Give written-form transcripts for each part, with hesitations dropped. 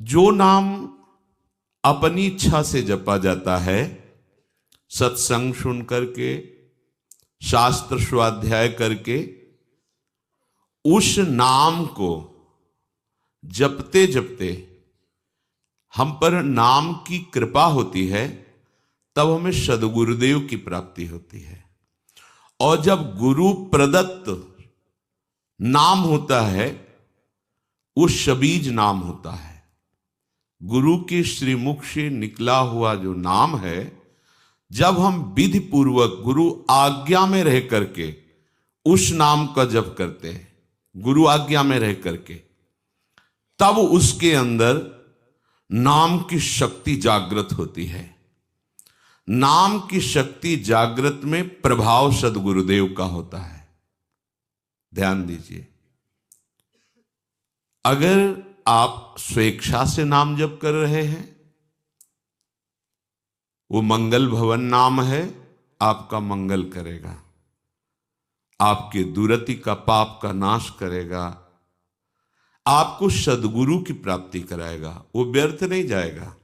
जो नाम अपनी इच्छा से जपा जाता है, सत्संग सुन करके, शास्त्र स्वाध्याय करके, उस नाम को जपते जपते हम पर नाम की कृपा होती है, तब हमें सद्गुरुदेव की प्राप्ति होती है। और जब गुरु प्रदत्त नाम होता है, वो शबीज नाम होता है। गुरु के श्रीमुख से निकला हुआ जो नाम है, जब हम विधि पूर्वक गुरु आज्ञा में रह करके उस नाम का जप करते हैं, गुरु आज्ञा में रह करके, तब उसके अंदर नाम की शक्ति जागृत होती है। नाम की शक्ति जागृत में प्रभाव सद्गुरुदेव का होता है। ध्यान दीजिए, अगर आप स्वेच्छा से नाम जप कर रहे हैं, वो मंगल भवन नाम है, आपका मंगल करेगा, आपके दुरति का पाप का नाश करेगा, आपको सद्गुरु की प्राप्ति कराएगा। वो व्यर्थ नहीं जाएगा,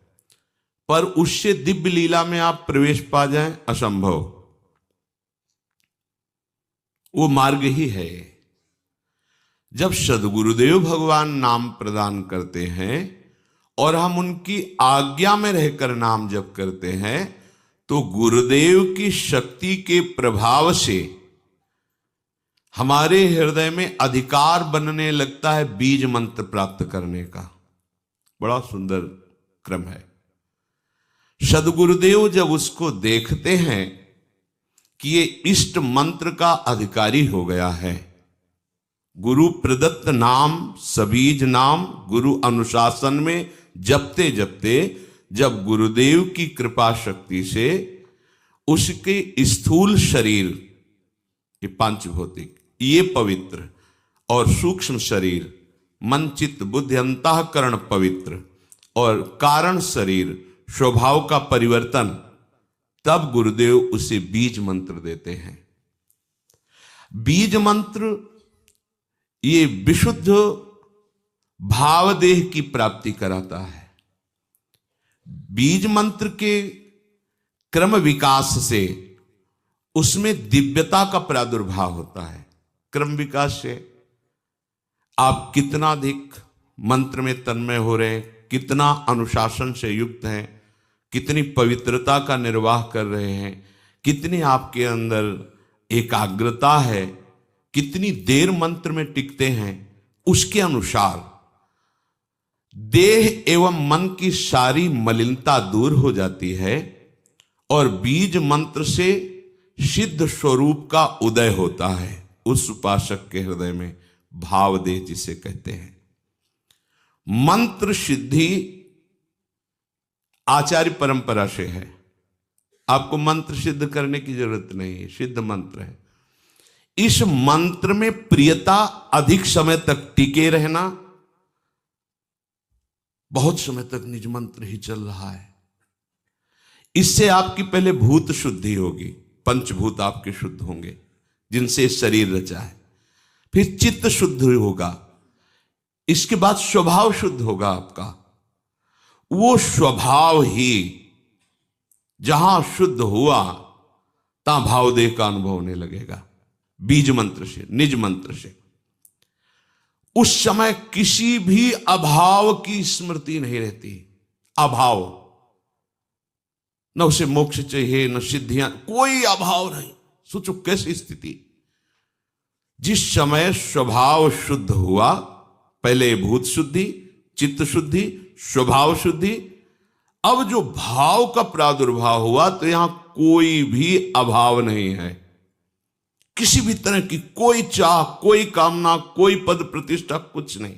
पर उससे दिव्य लीला में आप प्रवेश पा जाएं, असंभव। वो मार्ग ही है। जब सद्गुरुदेव भगवान नाम प्रदान करते हैं और हम उनकी आज्ञा में रहकर नाम जप करते हैं, तो गुरुदेव की शक्ति के प्रभाव से हमारे हृदय में अधिकार बनने लगता है बीज मंत्र प्राप्त करने का। बड़ा सुंदर क्रम है। सद्गुरुदेव जब उसको देखते हैं कि ये इष्ट मंत्र का अधिकारी हो गया है, गुरु प्रदत्त नाम, सबीज नाम गुरु अनुशासन में जपते जपते, जब गुरुदेव की कृपा शक्ति से उसके स्थूल शरीर, ये पांचभौतिक, ये पवित्र, और सूक्ष्म शरीर मन चित्त बुद्धि अंतःकरण पवित्र, और कारण शरीर स्वभाव का परिवर्तन, तब गुरुदेव उसे बीज मंत्र देते हैं। बीज मंत्र ये विशुद्ध भावदेह की प्राप्ति कराता है। बीज मंत्र के क्रम विकास से उसमें दिव्यता का प्रादुर्भाव होता है। क्रम विकास से आप कितना अधिक मंत्र में तन्मय हो रहे हैं, कितना अनुशासन से युक्त हैं, कितनी पवित्रता का निर्वाह कर रहे हैं, कितनी आपके अंदर एकाग्रता है, कितनी देर मंत्र में टिकते हैं, उसके अनुसार देह एवं मन की सारी मलिनता दूर हो जाती है और बीज मंत्र से सिद्ध स्वरूप का उदय होता है उस उपासक के हृदय में। भावदेह जिसे कहते हैं। मंत्र सिद्धि आचार्य परंपरा से है। आपको मंत्र सिद्ध करने की जरूरत नहीं है, सिद्ध मंत्र है। इस मंत्र में प्रियता, अधिक समय तक टिके रहना, बहुत समय तक निज मंत्र ही चल रहा है, इससे आपकी पहले भूत शुद्धि होगी, पंचभूत आपके शुद्ध होंगे जिनसे शरीर रचा है, फिर चित्त शुद्ध होगा, इसके बाद स्वभाव शुद्ध होगा आपका। वो स्वभाव ही जहां शुद्ध हुआ, ता भावदेह का अनुभव होने लगेगा। बीज मंत्र से, निज मंत्र से उस समय किसी भी अभाव की स्मृति नहीं रहती। अभाव, न उसे मोक्ष चाहिए, न सिद्धियां, कोई अभाव नहीं। सोचो कैसी स्थिति। जिस समय स्वभाव शुद्ध हुआ, पहले भूत शुद्धि, चित्त शुद्धि, स्वभाव शुद्धि, अब जो भाव का प्रादुर्भाव हुआ, तो यहां कोई भी अभाव नहीं है। किसी भी तरह की कोई चाह, कोई कामना, कोई पद प्रतिष्ठा, कुछ नहीं।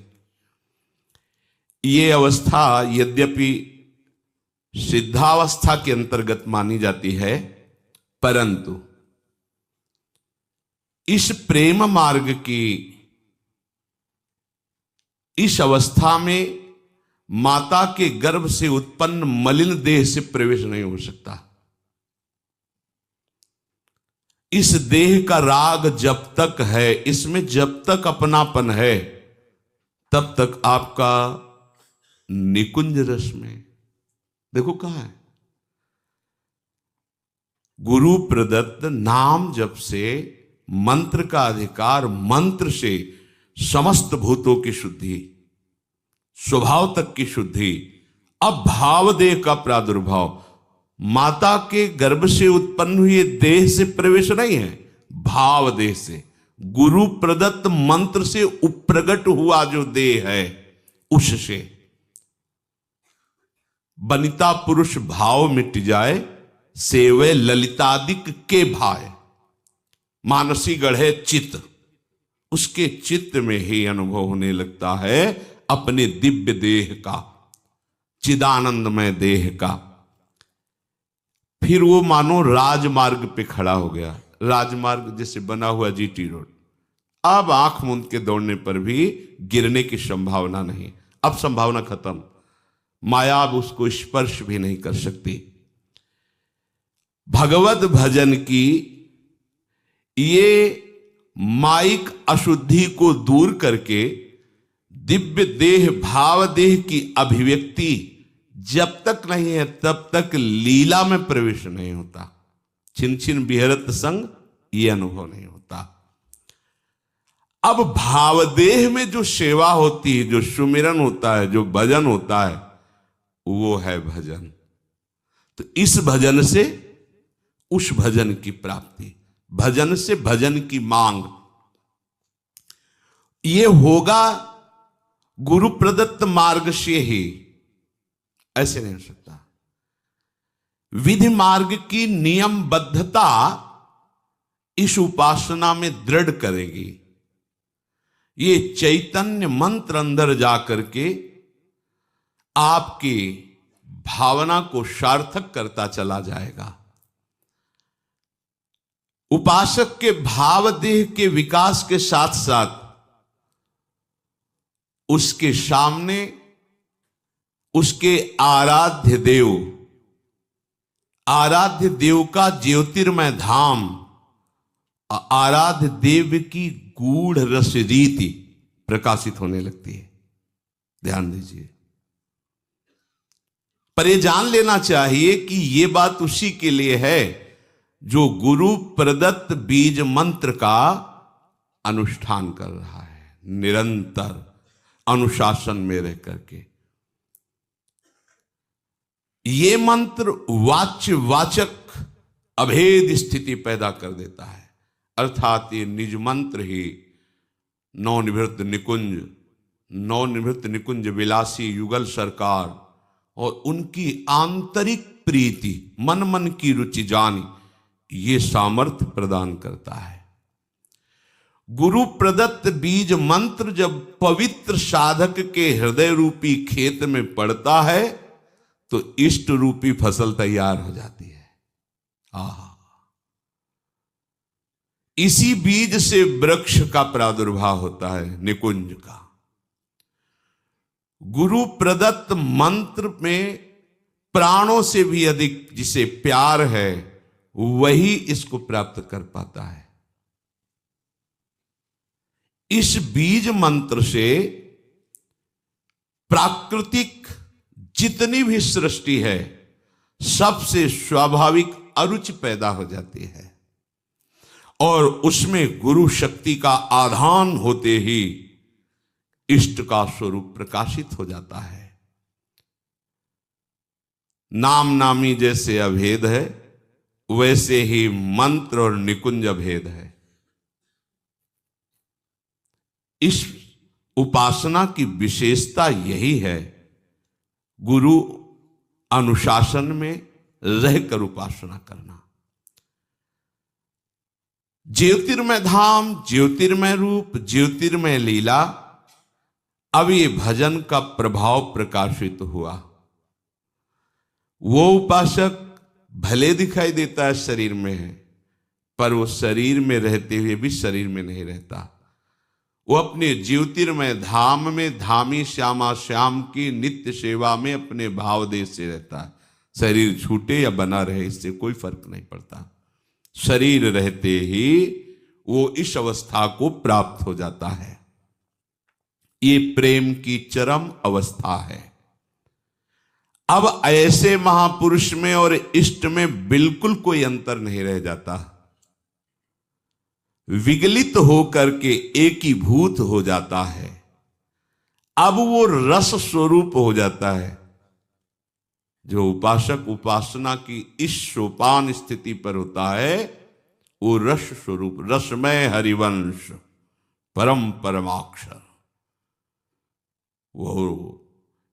ये अवस्था यद्यपि सिद्धावस्था के अंतर्गत मानी जाती है, परंतु इस प्रेम मार्ग की इस अवस्था में माता के गर्भ से उत्पन्न मलिन देह से प्रवेश नहीं हो सकता। इस देह का राग जब तक है, इसमें जब तक अपनापन है, तब तक आपका निकुंज रस में। देखो कहाँ है, गुरु प्रदत्त नाम जप से मंत्र का अधिकार, मंत्र से समस्त भूतों की शुद्धि, स्वभाव तक की शुद्धि। अब भावदेह का प्रादुर्भाव, माता के गर्भ से उत्पन्न हुए देह से प्रवेश नहीं है, भाव देह से, गुरु प्रदत्त मंत्र से उप्रगट हुआ जो देह है उससे बनिता पुरुष भाव मिट जाए, सेवे ललितादिक के भाय। मानसी गढ़े चित्त, उसके चित्त में ही अनुभव होने लगता है अपने दिव्य देह का, चिदानंदमय देह का। फिर वो मानो राजमार्ग पे खड़ा हो गया, राजमार्ग जैसे बना हुआ जीटी रोड। अब आंख मूंद के दौड़ने पर भी गिरने की संभावना नहीं, अब संभावना खत्म, माया अब उसको स्पर्श भी नहीं कर सकती। भगवत भजन की ये माइक अशुद्धि को दूर करके दिव्य देह भाव देह की अभिव्यक्ति जब तक नहीं है तब तक लीला में प्रवेश नहीं होता। छिन छिन विहरत संग ये अनुभव नहीं होता। अब भावदेह में जो सेवा होती है, जो सुमिरन होता है, जो भजन होता है, वो है भजन। तो इस भजन से उस भजन की प्राप्ति, भजन से भजन की मांग, ये होगा गुरु प्रदत्त मार्ग से ही, ऐसे नहीं हो सकता। विधि मार्ग की नियमबद्धता इस उपासना में दृढ़ करेगी। ये चैतन्य मंत्र अंदर जाकर के आपकी भावना को सार्थक करता चला जाएगा। उपासक के भाव देह के विकास के साथ साथ उसके सामने उसके आराध्य देव का ज्योतिर्मय धाम, आराध्य देव की गूढ़ रस रीति प्रकाशित होने लगती है। ध्यान दीजिए, पर यह जान लेना चाहिए कि यह बात उसी के लिए है जो गुरु प्रदत्त बीज मंत्र का अनुष्ठान कर रहा है, निरंतर अनुशासन में रह करके। ये मंत्र वाच्य वाचक अभेद स्थिति पैदा कर देता है, अर्थात ये निज मंत्र ही नवनिवृत्त निकुंज विलासी युगल सरकार और उनकी आंतरिक प्रीति, मन मन की रुचि जानी, ये सामर्थ्य प्रदान करता है। गुरु प्रदत्त बीज मंत्र जब पवित्र साधक के हृदय रूपी खेत में पड़ता है तो इष्ट रूपी फसल तैयार हो जाती है। इसी बीज से वृक्ष का प्रादुर्भाव होता है, निकुंज का। गुरु प्रदत्त मंत्र में प्राणों से भी अधिक जिसे प्यार है वही इसको प्राप्त कर पाता है। इस बीज मंत्र से प्राकृतिक जितनी भी सृष्टि है सबसे स्वाभाविक अरुचि पैदा हो जाती है और उसमें गुरु शक्ति का आधान होते ही इष्ट का स्वरूप प्रकाशित हो जाता है। नाम नामी जैसे अभेद है वैसे ही मंत्र और निकुंज अभेद है। इस उपासना की विशेषता यही है, गुरु अनुशासन में रहकर उपासना करना। ज्योतिर्मय धाम, ज्योतिर्मय रूप, ज्योतिर्मय लीला, अब ये भजन का प्रभाव प्रकाशित हुआ। वो उपासक भले दिखाई देता है शरीर में है, पर वो शरीर में रहते हुए भी शरीर में नहीं रहता। वो अपने ज्योतिर्मय धाम में धामी श्यामा श्याम की नित्य सेवा में अपने भाव देश से रहता है। शरीर छूटे या बना रहे इससे कोई फर्क नहीं पड़ता। शरीर रहते ही वो इस अवस्था को प्राप्त हो जाता है। ये प्रेम की चरम अवस्था है। अब ऐसे महापुरुष में और इष्ट में बिल्कुल कोई अंतर नहीं रह जाता। विगलित होकर के एकीभूत हो जाता है। अब वो रस स्वरूप हो जाता है। जो उपासक उपासना की इस सोपान स्थिति पर होता है वो रस स्वरूप, रसमय हरिवंश, परम परमाक्षर, वो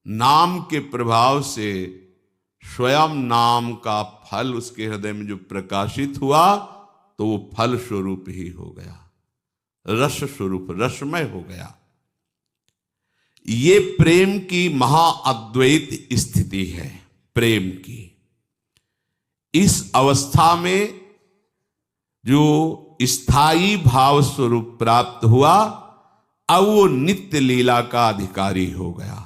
नाम के प्रभाव से स्वयं नाम का फल उसके हृदय में जो प्रकाशित हुआ तो वो फल स्वरूप ही हो गया, रस स्वरूप, रसमय हो गया। ये प्रेम की महाअद्वैत स्थिति है। प्रेम की इस अवस्था में जो स्थायी भाव स्वरूप प्राप्त हुआ, अब वो नित्य लीला का अधिकारी हो गया।